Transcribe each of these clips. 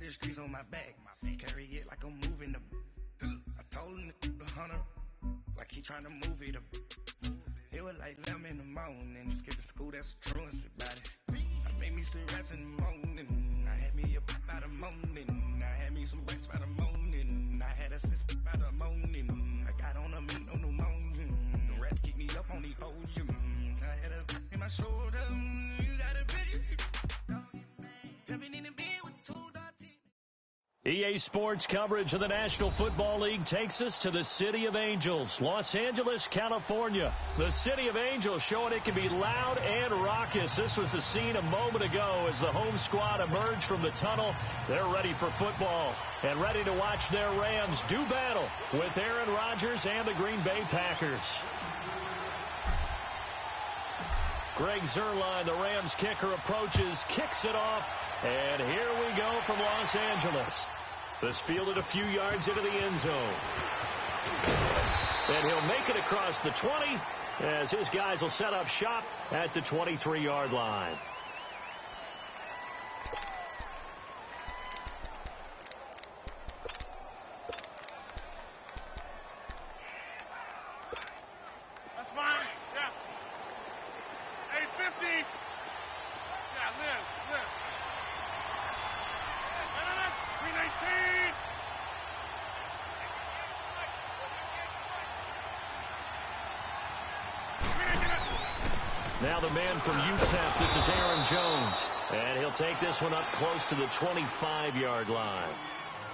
the streets on my back. Carry it like I'm moving the. I told him the hunter, like he trying to move it up. It was like 11 in the morning, skipping school, that's a truancy about it. I made me some rats in the morning, I had me a pop by the morning, I had me some breaks by the morning, I had a sis by the morning, I got on a meat, no pneumonia, the rats keep me up on the podium, I had a in my shoulder, you got a bitch, jumping in the bed with 2 dots. EA Sports coverage of the National Football League takes us to the City of Angels, Los Angeles, California. The City of Angels showing it can be loud and raucous. This was the scene a moment ago as the home squad emerged from the tunnel. They're ready for football and ready to watch their Rams do battle with Aaron Rodgers and the Green Bay Packers. Greg Zuerlein, the Rams kicker, approaches, kicks it off, and here we go from Los Angeles. This fielded a few yards into the end zone. And he'll make it across the 20 as his guys will set up shop at the 23-yard line. That's fine. Yeah. 850. Yeah, live. 319. Now the man from UTEP, this is Aaron Jones. And he'll take this one up close to the 25-yard line.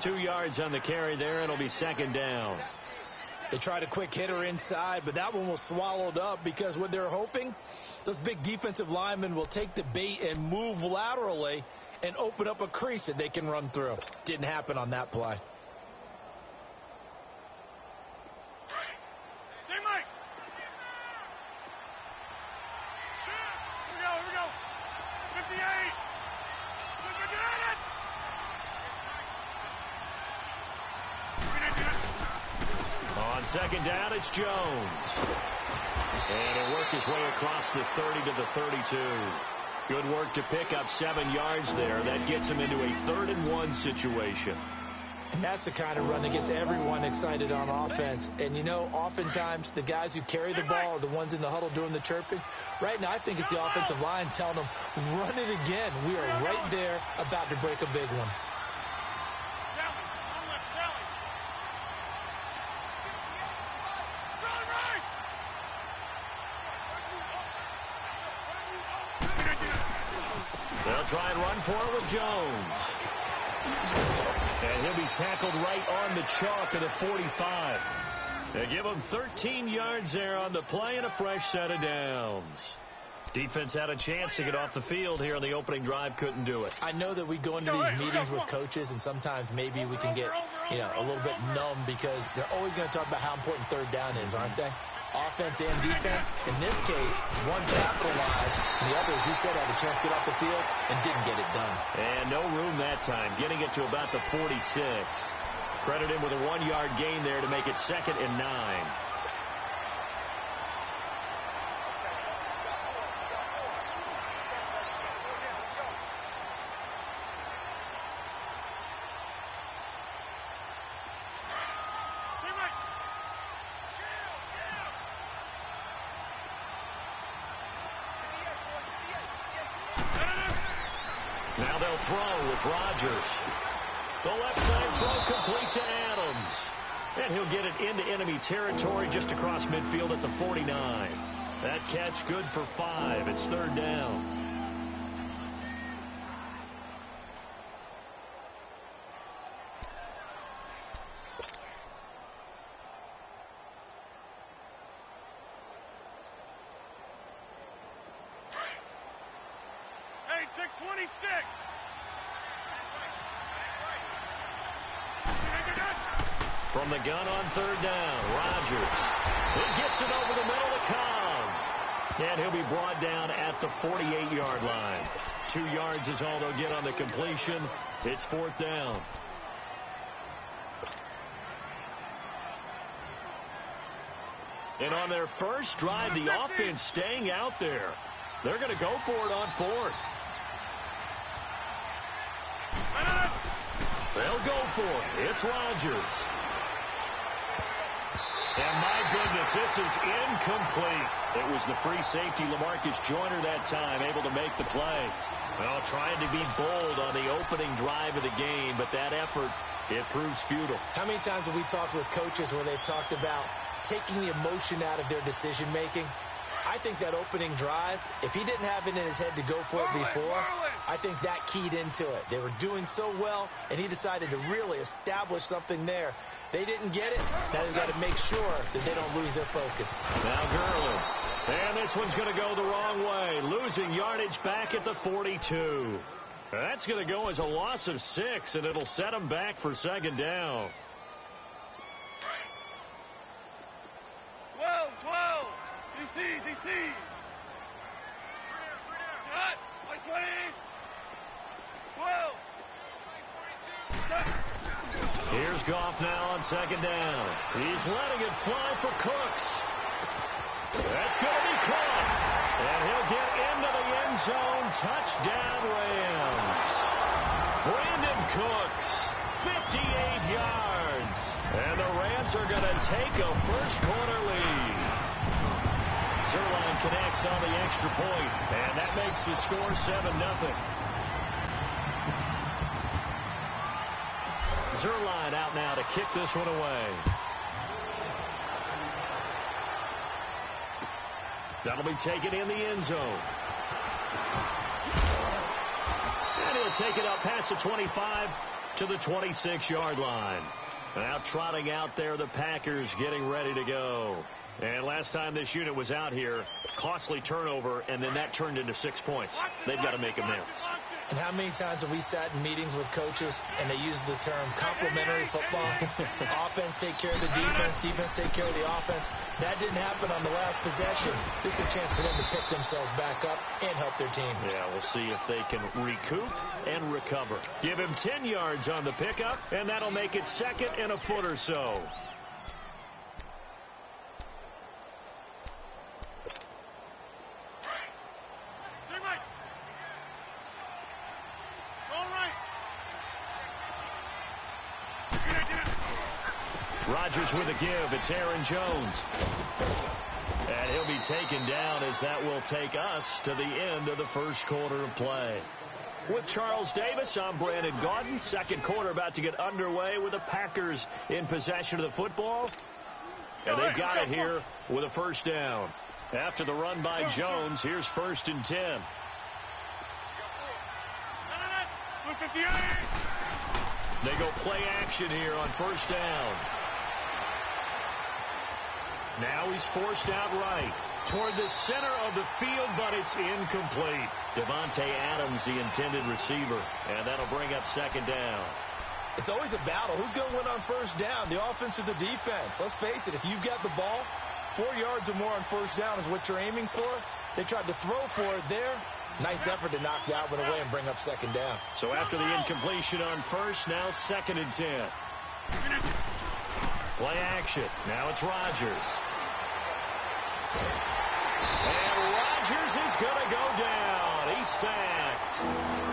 2 yards on the carry there, and it'll be second down. They tried a quick hitter inside, but that one was swallowed up because what they're hoping, those big defensive linemen will take the bait and move laterally and open up a crease that they can run through. Didn't happen on that play. Mike. Here we go. 58. Look at it. On second down, it's Jones. And he'll work his way across the 30 to the 32. Good work to pick up 7 yards there. That gets him into a 3rd and 1 situation. And that's the kind of run that gets everyone excited on offense. And, you know, oftentimes the guys who carry the ball are the ones in the huddle doing the chirping. Right now, I think it's the offensive line telling them, run it again. We are right there about to break a big one. They'll try and run for it with Jones. And he'll be tackled right on the chalk of the 45. They give him 13 yards there on the play and a fresh set of downs. Defense had a chance to get off the field here on the opening drive, couldn't do it. I know that we go into these meetings with coaches, and sometimes maybe we can get, a little bit numb because they're always going to talk about how important 3rd down is, aren't they? Offense and defense. In this case, one capitalized, and the other, as you said, had a chance to get off the field and didn't get it done. And no room that time, getting it to about the 46. Credit him with a 1-yard gain there to make it 2nd and 9. Now they'll throw with Rodgers. The left side throw complete to Adams. And he'll get it into enemy territory just across midfield at the 49. That catch good for 5. It's 3rd down. Hey, 626. From the gun on 3rd down, Rodgers. He gets it over the middle to Cobb. And he'll be brought down at the 48-yard line. 2 yards is all they'll get on the completion. It's 4th down. And on their first drive, the offense staying out there. They're going to go for it on 4th. for it. It's Rodgers. And my goodness, this is incomplete. It was the free safety, LaMarcus Joyner, that time, able to make the play. Well, trying to be bold on the opening drive of the game, but that effort, it proves futile. How many times have we talked with coaches where they've talked about taking the emotion out of their decision-making? I think that opening drive, if he didn't have it in his head to go for it before, I think that keyed into it. They were doing so well, and he decided to really establish something there. They didn't get it. Now they've got to make sure that they don't lose their focus. Now Gurley. And this one's going to go the wrong way. Losing yardage back at the 42. That's going to go as a loss of 6, and it'll set them back for second down. 12. DC. Cut. Like 20. 12. Here's Goff now on second down. He's letting it fly for Cooks. That's going to be caught. And he'll get into the end zone. Touchdown, Rams. Brandon Cooks, 58 yards. And the Rams are going to take a first-quarter lead. Zerline connects on the extra point, and that makes the score 7-0. Zerline out now to kick this one away. That'll be taken in the end zone. And he'll take it up past the 25 to the 26-yard line. Now trotting out there, the Packers getting ready to go. And last time this unit was out here, costly turnover, and then that turned into 6 points. They've got to make amends. And how many times have we sat in meetings with coaches and they use the term complementary football? Offense take care of the defense, defense take care of the offense. That didn't happen on the last possession. This is a chance for them to pick themselves back up and help their team. Yeah, we'll see if they can recoup and recover. Give him 10 yards on the pickup, and that'll make it second and a foot or so. Rodgers with a give. It's Aaron Jones. And he'll be taken down as that will take us to the end of the first quarter of play. With Charles Davis, I'm Brandon Gaudin. Second quarter about to get underway with the Packers in possession of the football. And they've got it here with a first down. After the run by Jones, here's 1st and 10. They go play action here on first down. Now he's forced out right toward the center of the field, but it's incomplete. Devontae Adams, the intended receiver, and that'll bring up second down. It's always a battle. Who's going to win on first down, the offense or the defense? Let's face it, if you've got the ball, 4 yards or more on first down is what you're aiming for. They tried to throw for it there. Nice effort to knock that one away and bring up second down. So after the incompletion on first, now 2nd and 10. Play action. Now it's Rodgers. And Rodgers is going to go down. He's sacked.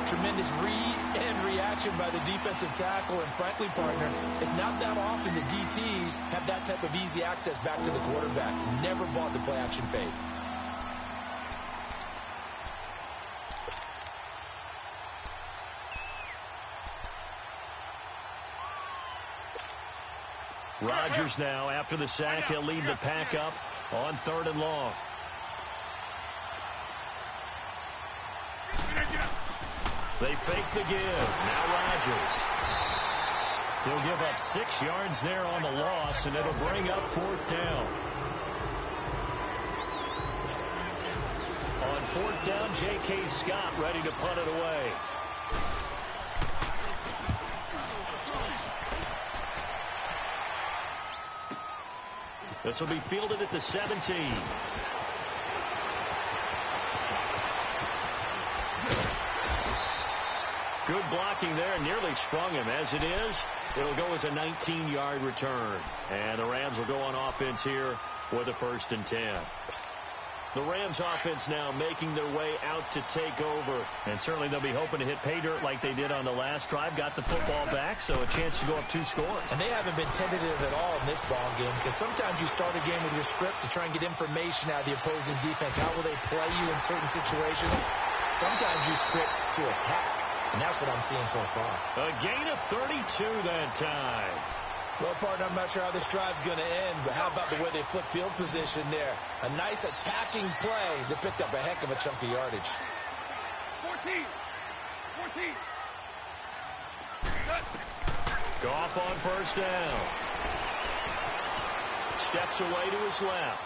Tremendous read and reaction by the defensive tackle. And frankly, partner, it's not that often the DTs have that type of easy access back to the quarterback. Never bought the play action fade. Rodgers now, after the sack, he'll lead the pack up on 3rd and long. They fake the give. Now Rodgers. He'll give up 6 yards there on the loss, and it'll bring up 4th down. On 4th down, J.K. Scott ready to punt it away. This will be fielded at the 17. Good blocking there, nearly sprung him. As it is, it'll go as a 19-yard return. And the Rams will go on offense here with a 1st and 10. The Rams offense now making their way out to take over. And certainly they'll be hoping to hit pay dirt like they did on the last drive. Got the football back, so a chance to go up 2 scores. And they haven't been tentative at all in this ball game, because sometimes you start a game with your script to try and get information out of the opposing defense. How will they play you in certain situations? Sometimes you script to attack, and that's what I'm seeing so far. A gain of 32 that time. Well, partner, I'm not sure how this drive's going to end, but how about the way they flip field position there? A nice attacking play that picked up a heck of a chunk of yardage. 14. Goff on first down. Steps away to his left.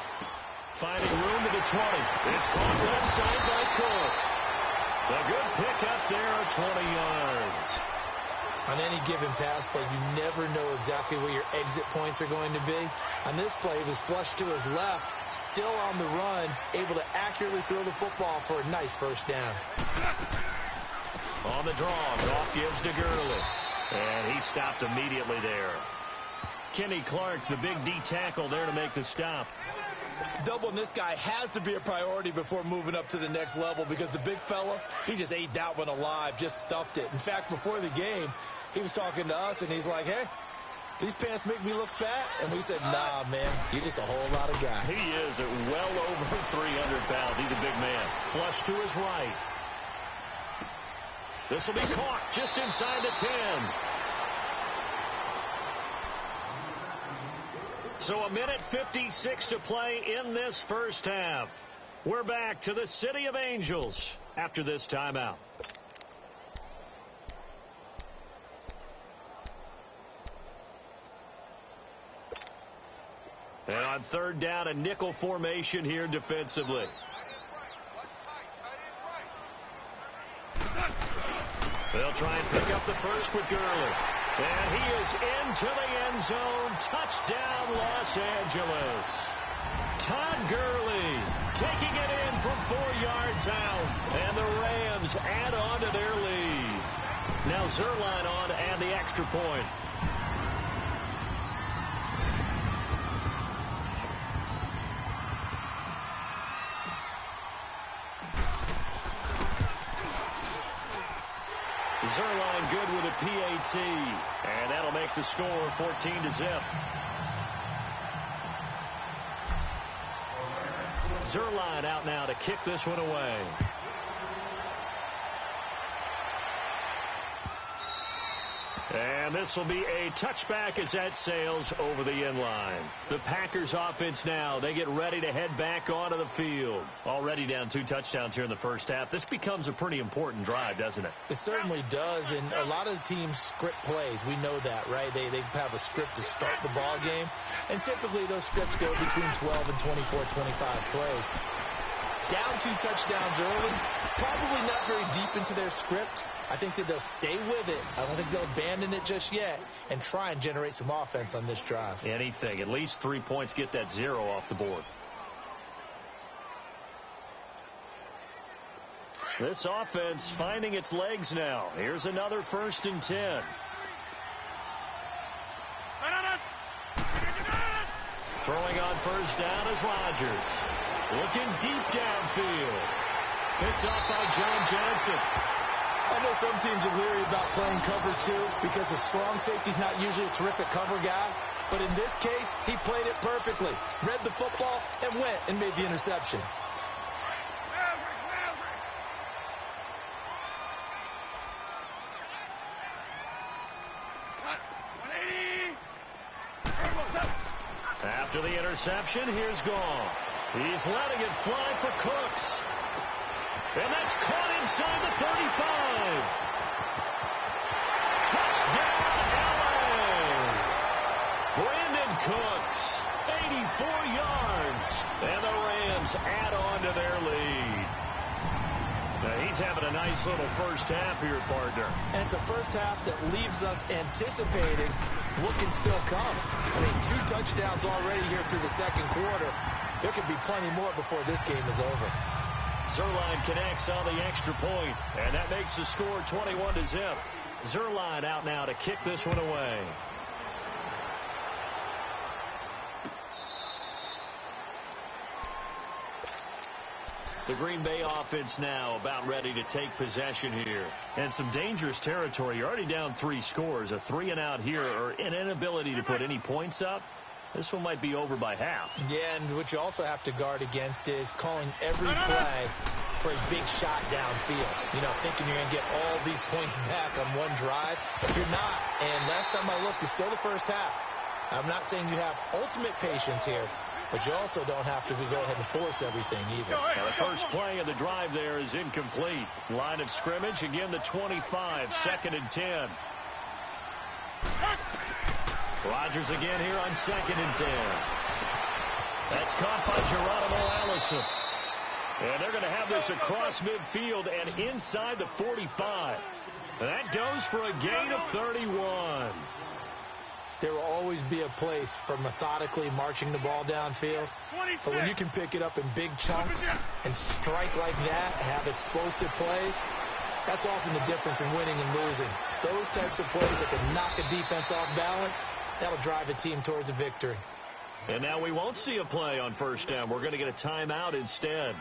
Finding room to the 20. It's caught left side by Cooks. A good pickup there of 20 yards. On any given pass play, you never know exactly where your exit points are going to be. On this play, he was flushed to his left, still on the run, able to accurately throw the football for a nice first down. On the draw, Goff gives to Gurley. And he stopped immediately there. Kenny Clark, the big D tackle there to make the stop. Doubling this guy has to be a priority before moving up to the next level, because the big fella, he just ate that one alive, just stuffed it. In fact, before the game, he was talking to us, and he's like, hey, these pants make me look fat? And we said, nah, man, you're just a whole lot of guy. He is at well over 300 pounds. He's a big man. Flush to his right. This will be caught just inside the 10. So a minute 56 to play in this first half. We're back to the City of Angels after this timeout. And on third down, a nickel formation here defensively. They'll try and pick up the first with Gurley. And he is into the end zone. Touchdown, Los Angeles. Todd Gurley taking it in from 4 yards out. And the Rams add on to their lead. Now Zerline on to add the extra point. Zerline good with a PAT, and that'll make the score 14-0. Zerline out now to kick this one away. And this will be a touchback as that sails over the end line. The Packers offense now, they get ready to head back onto the field. Already down 2 touchdowns here in the first half. This becomes a pretty important drive, doesn't it? It certainly does, and a lot of the teams script plays. We know that, right? They have a script to start the ball game, and typically those scripts go between 12 and 24, 25 plays. Down 2 touchdowns early, probably not very deep into their script. I think that they'll stay with it. I don't think they'll abandon it just yet and try and generate some offense on this drive. Anything. At least 3 points, get that 0 off the board. This offense finding its legs now. Here's another 1st and 10. Throwing on first down is Rodgers. Looking deep downfield. Picked off by John Johnson. I know some teams are leery about playing cover 2 because the strong safety's not usually a terrific cover guy. But in this case, he played it perfectly. Read the football and went and made the interception. After the interception, here's Goff. He's letting it fly for Cooks. And that's caught inside the 35. Touchdown, L.A. Brandon Cooks, 84 yards. And the Rams add on to their lead. Now he's having a nice little first half here, partner. And it's a first half that leaves us anticipating what can still come. I mean, 2 touchdowns already here through the second quarter. There could be plenty more before this game is over. Zerline connects on the extra point, and that makes the score 21-0. Zerline out now to kick this one away. The Green Bay offense now about ready to take possession here. And some dangerous territory. You're already down 3 scores. A 3-and-out here or an inability to put any points up. This one might be over by half. Yeah, and what you also have to guard against is calling every play for a big shot downfield. You know, thinking you're going to get all these points back on one drive. You're not. And last time I looked, it's still the first half. I'm not saying you have ultimate patience here, but you also don't have to go ahead and force everything either. Now, the first play of the drive there is incomplete. Line of scrimmage, again the 25, 2nd and 10. Rodgers again here on 2nd and 10. That's caught by Geronimo Allison. And they're going to have this across midfield and inside the 45. And that goes for a gain of 31. There will always be a place for methodically marching the ball downfield. But when you can pick it up in big chunks and strike like that, have explosive plays, that's often the difference in winning and losing. Those types of plays that can knock a defense off balance, that'll drive a team towards a victory. And now we won't see a play on first down. We're going to get a timeout instead,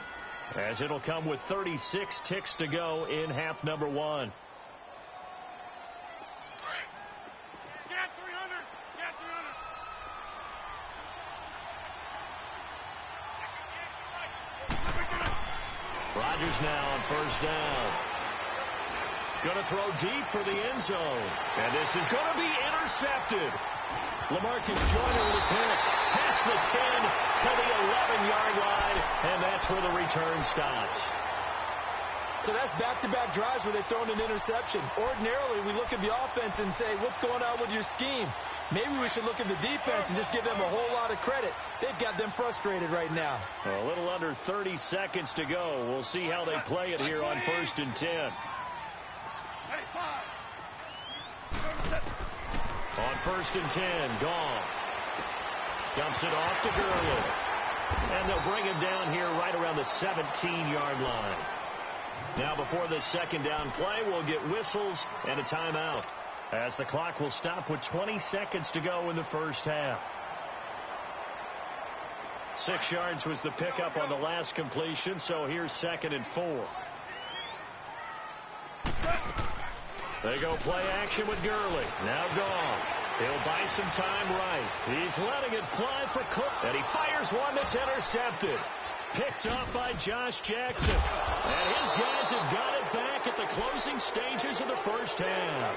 as it'll come with 36 ticks to go in half number 1. Rodgers now on first down. Going to throw deep for the end zone. And this is going to be intercepted. LaMarcus Joyner with a pick. Past the 10 to the 11-yard line. And that's where the return stops. So that's back-to-back drives where they've thrown an interception. Ordinarily, we look at the offense and say, what's going on with your scheme? Maybe we should look at the defense and just give them a whole lot of credit. They've got them frustrated right now. A little under 30 seconds to go. We'll see how they play it here on 1st and 10. On 1st and 10, Gong dumps it off to Gurley. And they'll bring him down here right around the 17-yard line. Now before this second down play, we'll get whistles and a timeout, as the clock will stop with 20 seconds to go in the first half. 6 yards was the pickup on the last completion, so here's 2nd and 4. They go play action with Gurley. Now Gong. He'll buy some time right. He's letting it fly for Cook, and he fires one that's intercepted. Picked off by Josh Jackson. And his guys have got it back at the closing stages of the first half.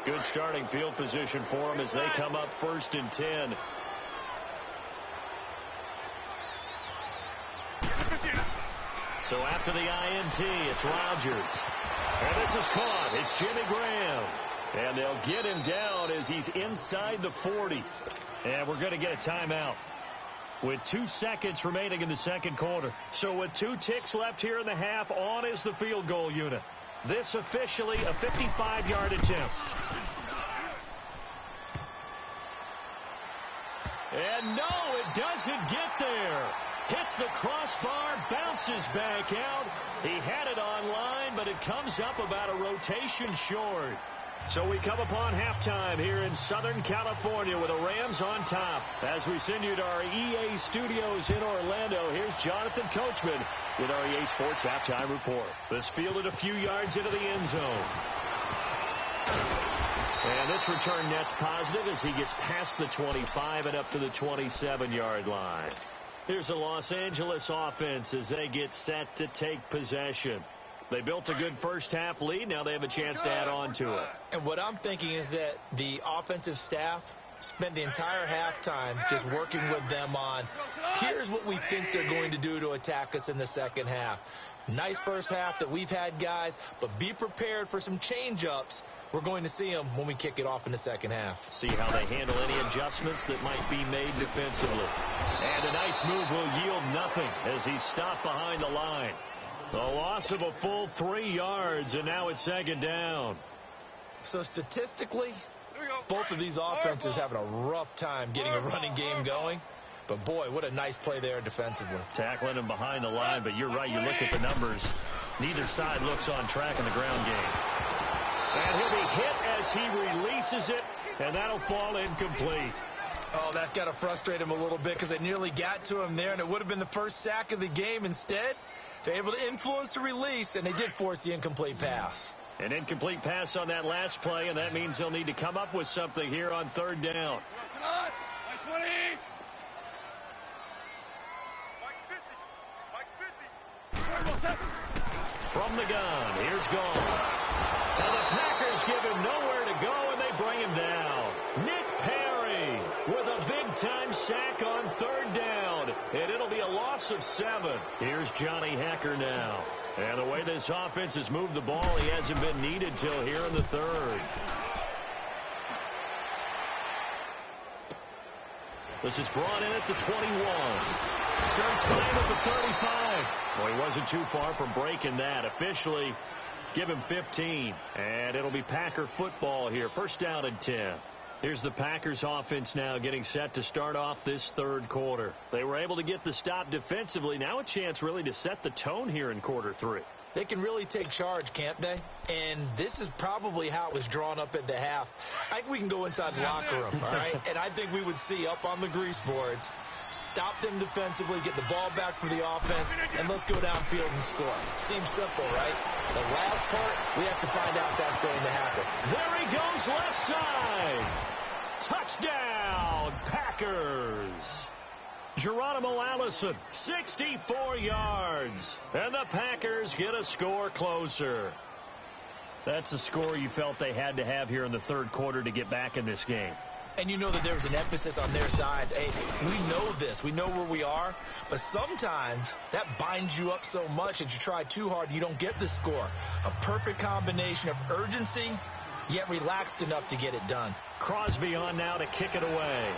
Good starting field position for them as they come up 1st and 10. So after the INT, it's Rodgers. And this is caught. It's Jimmy Graham. And they'll get him down as he's inside the 40. And we're going to get a timeout with 2 seconds remaining in the second quarter. So with 2 ticks left here in the half, on is the field goal unit. This officially a 55-yard attempt. And no, it doesn't get there. Hits the crossbar, bounces back out. He had it on line, but it comes up about a rotation short. So we come upon halftime here in Southern California with the Rams on top. As we send you to our EA studios in Orlando, here's Jonathan Coachman with our EA Sports Halftime Report. This fielded a few yards into the end zone. And this return net's positive as he gets past the 25 and up to the 27-yard line. Here's the Los Angeles offense as they get set to take possession. They built a good first half lead. Now they have a chance to add on to it. And what I'm thinking is that the offensive staff spent the entire halftime just working with them on, here's what we think they're going to do to attack us in the second half. Nice first half that we've had, guys, but be prepared for some change-ups. We're going to see them when we kick it off in the second half. See how they handle any adjustments that might be made defensively. And a nice move will yield nothing as he's stopped behind the line. The loss of a full 3 yards, and now it's second down. So statistically, both of these offenses having a rough time getting a running game going. But, boy, what a nice play there defensively. Tackling him behind the line, but you're right. You look at the numbers. Neither side looks on track in the ground game. And he'll be hit as he releases it, and that'll fall incomplete. Oh, that's got to frustrate him a little bit because they nearly got to him there, and it would have been the first sack of the game. Instead, they're able to influence the release, and they did force the incomplete pass. An incomplete pass on that last play, and that means they'll need to come up with something here on third down. From the gun, here's Gone. And the Packers give him nowhere to go, and they bring him down. Nick Perry with a big-time sack on third down, and it'll be a loss of 7. Here's Johnny Hecker now. And the way this offense has moved the ball, he hasn't been needed till here in the third. This is brought in at the 21. Skirts by him at the 35. Well, he wasn't too far from breaking that. Officially, give him 15. And it'll be Packer football here. First down and 10. Here's the Packers offense now getting set to start off this third quarter. They were able to get the stop defensively. Now a chance really to set the tone here in quarter 3. They can really take charge, can't they? And this is probably how it was drawn up at the half. I think we can go inside the locker room, all right? And I think we would see up on the grease boards, stop them defensively, get the ball back for the offense, and let's go downfield and score. Seems simple, right? The last part, we have to find out if that's going to happen. There he goes, left side. Touchdown, Packers. Geronimo Allison, 64 yards. And the Packers get a score closer. That's a score you felt they had to have here in the third quarter to get back in this game. And you know that there was an emphasis on their side. Hey, we know this. We know where we are. But sometimes that binds you up so much that you try too hard, you don't get the score. A perfect combination of urgency, yet relaxed enough to get it done. Crosby on now to kick it away.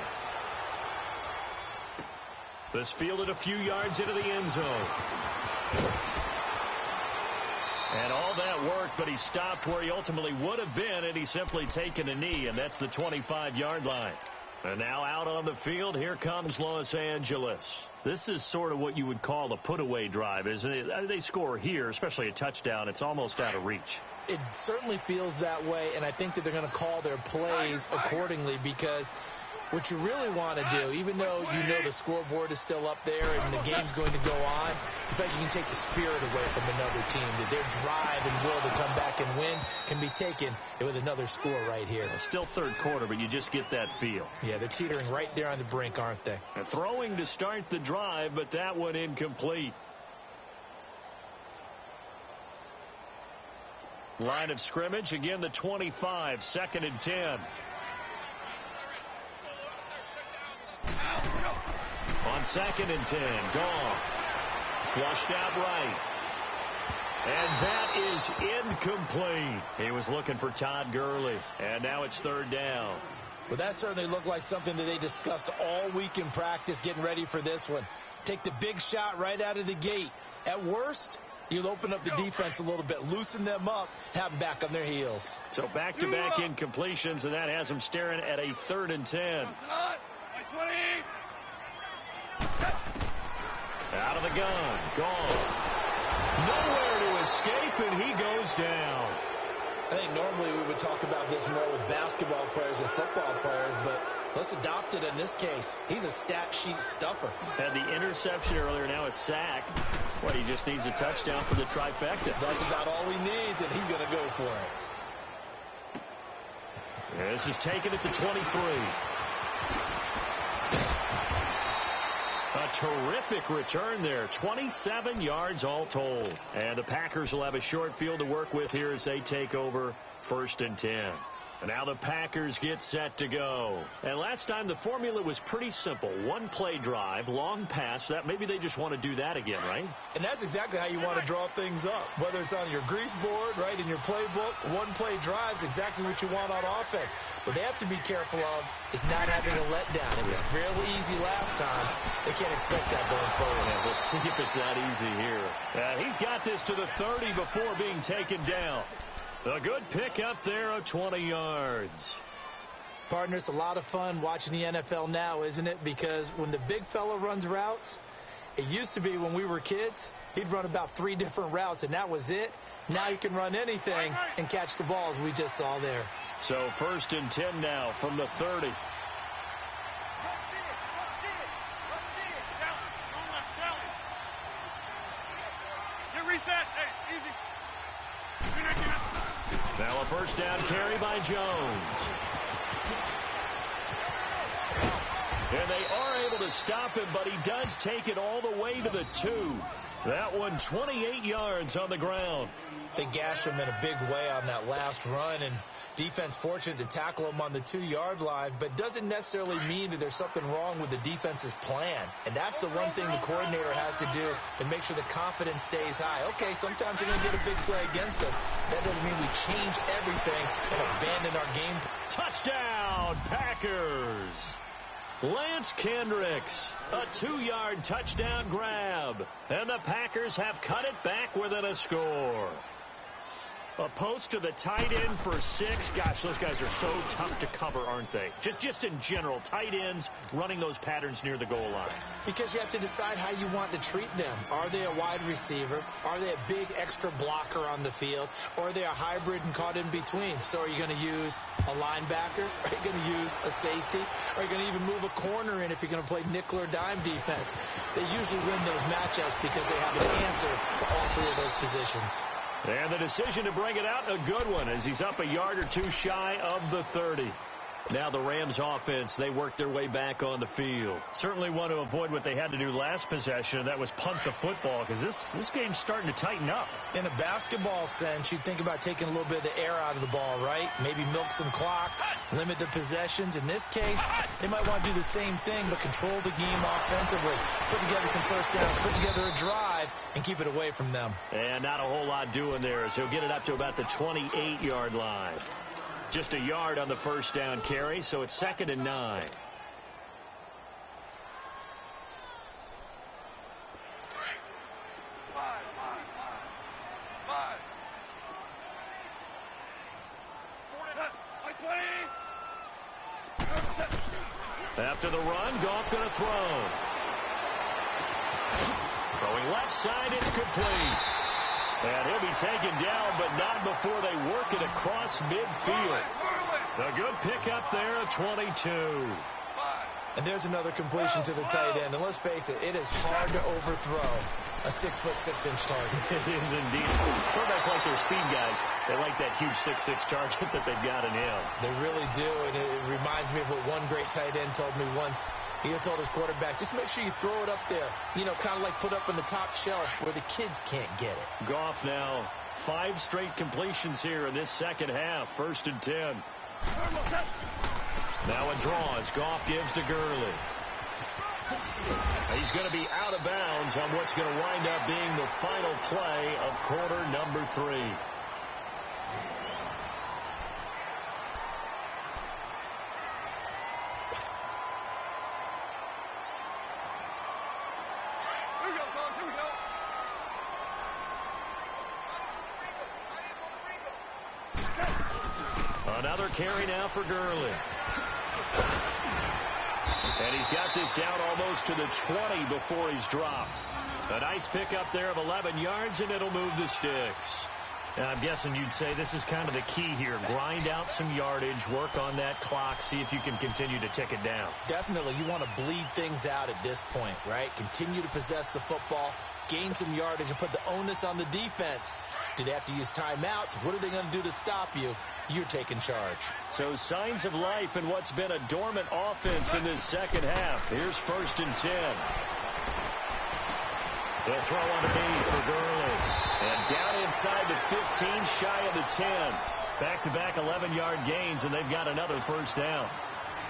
This fielded a few yards into the end zone. And all that worked, but he stopped where he ultimately would have been had he simply taken a knee, and that's the 25-yard line. And now out on the field, here comes Los Angeles. This is sort of what you would call a put-away drive, isn't it? They score here, especially a touchdown. It's almost out of reach. It certainly feels that way, and I think that they're going to call their plays accordingly because what you really want to do, even though you know the scoreboard is still up there and the game's going to go on, in fact, you can take the spirit away from another team. That their drive and will to come back and win can be taken with another score right here. Still third quarter, but you just get that feel. Yeah, they're teetering right there on the brink, aren't they? And throwing to start the drive, but that one incomplete. Line of scrimmage, again the 25, 2nd and 10. On 2nd and 10, Gone. Flushed out right. And that is incomplete. He was looking for Todd Gurley. And now it's third down. Well, that certainly looked like something that they discussed all week in practice getting ready for this one. Take the big shot right out of the gate. At worst, you'll open up the defense a little bit, loosen them up, have them back on their heels. So back-to-back incompletions, and that has them staring at a 3rd and 10. Out of the gun, Gone. Nowhere to escape, and he goes down. I think normally we would talk about this more with basketball players and football players, but let's adopt it in this case. He's a stat sheet stuffer. Had the interception earlier, now a sack. What, he just needs a touchdown for the trifecta. That's about all he needs, and he's going to go for it. This is taken at the 23. A terrific return there. 27 yards all told. And the Packers will have a short field to work with here as they take over 1st and 10. And now the Packers get set to go. And last time the formula was pretty simple. One play drive, long pass. That maybe they just want to do that again, right? And that's exactly how you want to draw things up. Whether it's on your grease board, right, in your playbook, one play drive's exactly what you want on offense. What they have to be careful of is not having a letdown. It was fairly easy last time. They can't expect that going forward. Yeah, we'll see if it's that easy here. He's got this to the 30 before being taken down. A good pickup there of 20 yards. Partner, it's a lot of fun watching the NFL now, isn't it? Because when the big fella runs routes, it used to be when we were kids, he'd run about 3 different routes, and that was it. Now you can run anything and catch the balls we just saw there. So 1st and 10 now from the 30. first down carry by Jones. And they are able to stop him, but he does take it all the way to the 2. That one 28 yards on the ground. They gashed him in a big way on that last run, and defense fortunate to tackle him on the 2-yard line, but doesn't necessarily mean that there's something wrong with the defense's plan. And that's the one thing the coordinator has to do to make sure the confidence stays high. Okay, sometimes you're going to get a big play against us. That doesn't mean we change everything and abandon our game. Touchdown, Packers! Lance Kendricks, a 2-yard touchdown grab, and the Packers have cut it back within a score. A post to the tight end for 6. Gosh, those guys are so tough to cover, aren't they? Just in general, tight ends running those patterns near the goal line. Because you have to decide how you want to treat them. Are they a wide receiver? Are they a big extra blocker on the field? Or are they a hybrid and caught in between? So are you going to use a linebacker? Are you going to use a safety? Are you going to even move a corner in if you're going to play nickel or dime defense? They usually win those matchups because they have an answer for all 3 of those positions. And the decision to bring it out, a good one, as he's up a yard or 2 shy of the 30. Now the Rams offense, they work their way back on the field. Certainly want to avoid what they had to do last possession, and that was punt the football, because this game's starting to tighten up. In a basketball sense, you think about taking a little bit of the air out of the ball, right? Maybe milk some clock, limit the possessions. In this case, they might want to do the same thing, but control the game offensively. Put together some first downs, put together a drive, and keep it away from them. And not a whole lot doing there, so he'll get it up to about the 28-yard line. Just a yard on the first down carry, so it's 2nd and 9. After the run, Goff going to throw. Throwing left side, it's complete. And he'll be taken down, but not before they work it across midfield. A good pickup there at 22. And there's another completion to the tight end. And let's face it, it is hard to overthrow a 6'6" target. It is indeed. Quarterbacks like their speed guys. They like that huge 6'6" target that they've got in him. They really do, and it reminds me of what one great tight end told me once. He told his quarterback, just make sure you throw it up there. You know, kind of like put up on the top shelf where the kids can't get it. Goff now 5 straight completions here in this second half. 1st and 10. Now a draw as Goff gives to Gurley. He's going to be out of bounds on what's going to wind up being the final play of quarter number 3. Another carry now for Gurley. And he's got this down almost to the 20 before he's dropped. A nice pickup there of 11 yards, and it'll move the sticks. And I'm guessing you'd say this is kind of the key here. Grind out some yardage, work on that clock, see if you can continue to tick it down. Definitely. You want to bleed things out at this point, right? Continue to possess the football, gain some yardage, and put the onus on the defense. Do they have to use timeouts? What are they going to do to stop you? You're taking charge. So signs of life in what's been a dormant offense in this second half. Here's 1st and 10. They'll throw underneath for Gurley. And down inside the 15, shy of the 10. Back-to-back 11-yard gains, and they've got another first down.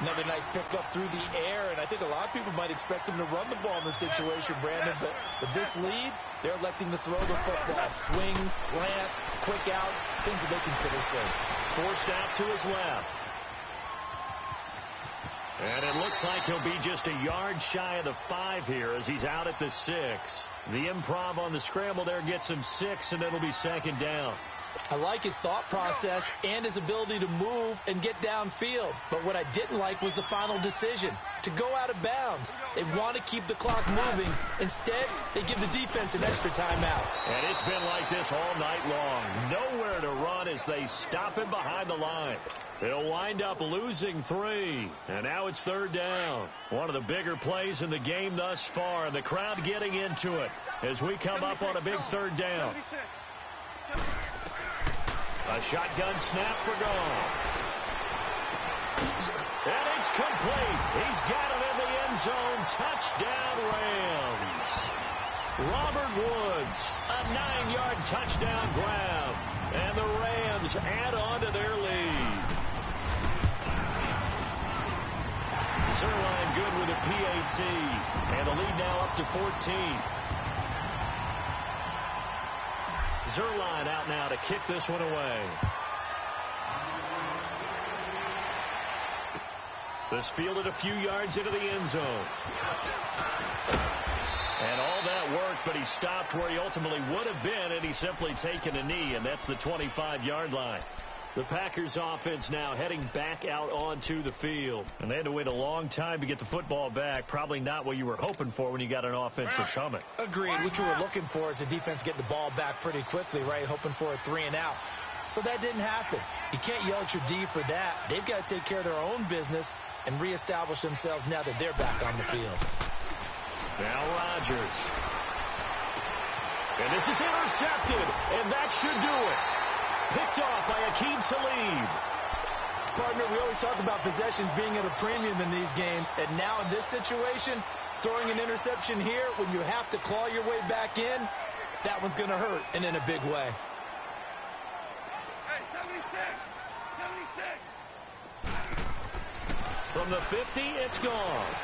Another nice pickup through the air, and I think a lot of people might expect them to run the ball in this situation, Brandon, but with this lead, they're electing to throw the football. Swings, slants, quick outs, things that they consider safe. Forced out to his left. And it looks like he'll be just a yard shy of the 5 here as he's out at the 6. The improv on the scramble there gets him 6, and it'll be 2nd down. I like his thought process and his ability to move and get downfield. But what I didn't like was the final decision, to go out of bounds. They want to keep the clock moving. Instead, they give the defense an extra timeout. And it's been like this all night long. Nowhere to run as they stop him behind the line. They'll wind up losing 3. And now it's 3rd down. One of the bigger plays in the game thus far. And the crowd getting into it as we come up on a big 3rd down. A shotgun snap for Goff. And it's complete. He's got it in the end zone. Touchdown, Rams. Robert Woods, a 9-yard touchdown grab. And the Rams add on to their lead. Zerline good with a PAT. And the lead now up to 14. Zerline out now to kick this one away. This fielded a few yards into the end zone. And all that worked, but he stopped where he ultimately would have been, and he's simply taken a knee, and that's the 25-yard line. The Packers offense now heading back out onto the field. And they had to wait a long time to get the football back. Probably not what you were hoping for when you got an offense that's humming. Agreed. What you were looking for is the defense get the ball back pretty quickly, right? Hoping for a 3-and-out. So that didn't happen. You can't yell at your D for that. They've got to take care of their own business and reestablish themselves now that they're back on the field. Now Rodgers. And this is intercepted, and that should do it. Picked off by Aqib Talib. Partner, we always talk about possessions being at a premium in these games, and now in this situation, throwing an interception here when you have to claw your way back in, that one's going to hurt, and in a big way. Hey, 76. From the 50, it's gone.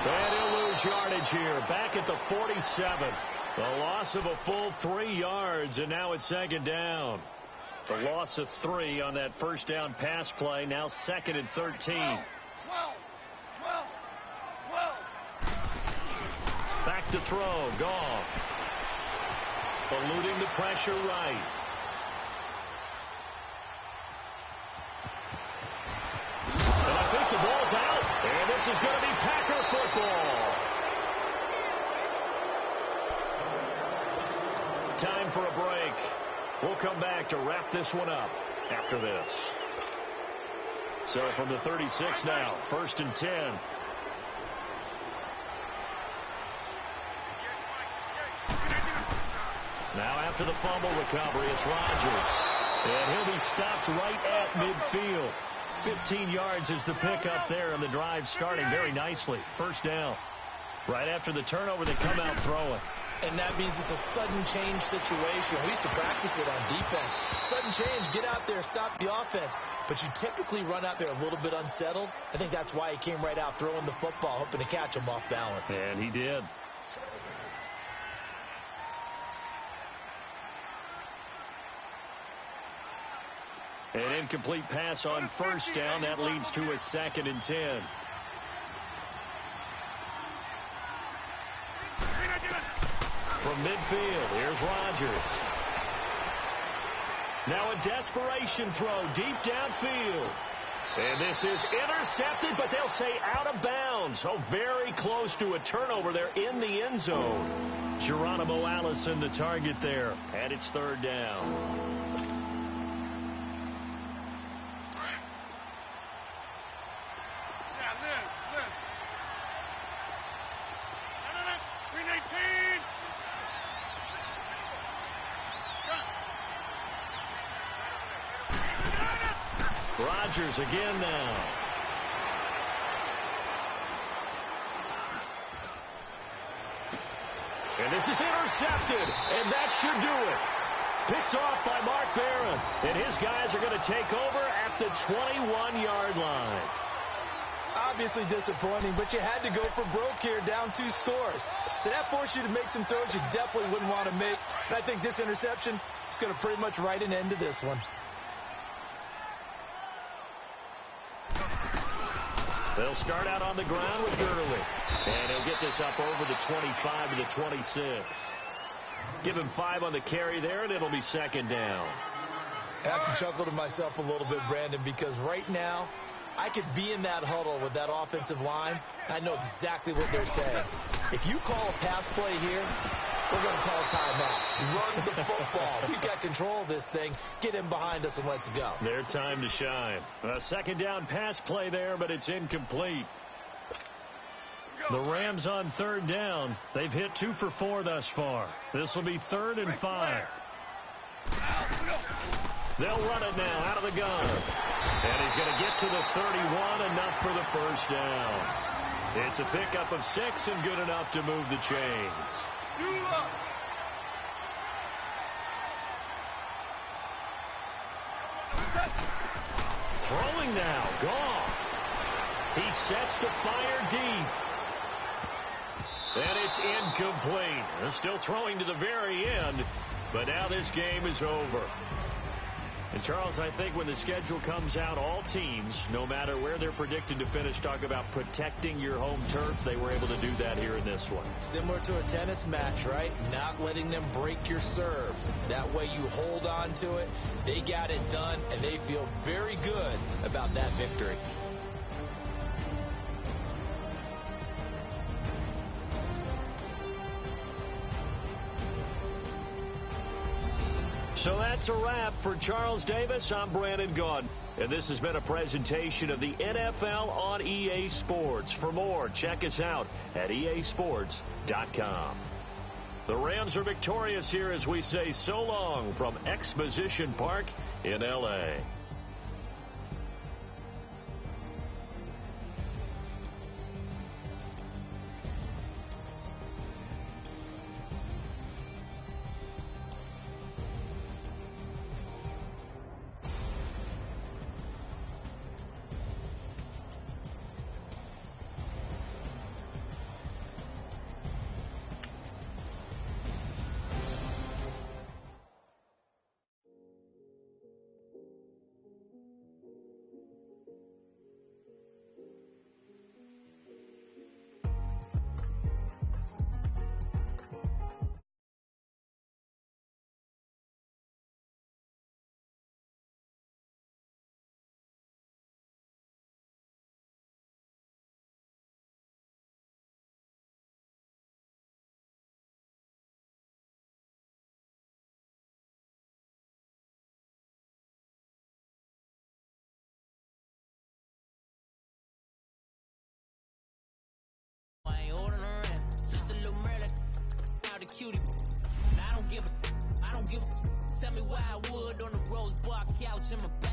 And he'll lose yardage here, back at the 47. A loss of a full 3 yards, and now it's second down. The loss of 3 on that first down pass play, now 2nd and 13. Back to throw, Goff. Eluding the pressure right. And I think the ball's out, and this is going to be Packer football. Time for a break. We'll come back to wrap this one up after this. So from the 36 now, 1st and 10. Now after the fumble recovery, it's Rodgers. And he'll be stopped right at midfield. 15 yards is the pickup there, and the drive starting very nicely. First down. Right after the turnover, they come out throwing. And that means it's a sudden change situation. We used to practice it on defense. Sudden change, get out there, stop the offense. But you typically run out there a little bit unsettled. I think that's why he came right out throwing the football, hoping to catch him off balance. And he did. An incomplete pass on first down. That leads to a 2nd and 10. From midfield, here's Rodgers. Now a desperation throw deep downfield. And this is intercepted, but they'll say out of bounds. So very close to a turnover there in the end zone. Geronimo Allison the target there. And it's 3rd down. Rodgers again now. And this is intercepted, and that should do it. Picked off by Mark Barron, and his guys are going to take over at the 21-yard line. Obviously disappointing, but you had to go for broke here, down 2 scores. So that forced you to make some throws you definitely wouldn't want to make. And I think this interception is going to pretty much write an end to this one. They'll start out on the ground with Gurley. And he'll get this up over the 25 to the 26. Give him 5 on the carry there, and it'll be 2nd down. I have to chuckle to myself a little bit, Brandon, because right now, I could be in that huddle with that offensive line. I know exactly what they're saying. If you call a pass play here, we're going to call a timeout. Run the football. We've got control of this thing. Get in behind us and let's go. Their time to shine. A 2nd down pass play there, but it's incomplete. The Rams on 3rd down. They've hit 2 for 4 thus far. This will be 3rd and 5. They'll run it now out of the gun. And he's going to get to the 31, enough for the first down. It's a pickup of 6 and good enough to move the chains. Throwing now, gone. He sets to fire deep. And it's incomplete. They're still throwing to the very end, but now this game is over. And, Charles, I think when the schedule comes out, all teams, no matter where they're predicted to finish, talk about protecting your home turf. They were able to do that here in this one. Similar to a tennis match, right? Not letting them break your serve. That way you hold on to it. They got it done, and they feel very good about that victory. So that's a wrap for Charles Davis. I'm Brandon Gaudin, and this has been a presentation of the NFL on EA Sports. For more, check us out at easports.com. The Rams are victorious here as we say so long from Exposition Park in L.A. I don't give a. Tell me why I would on the rose bar couch in my back.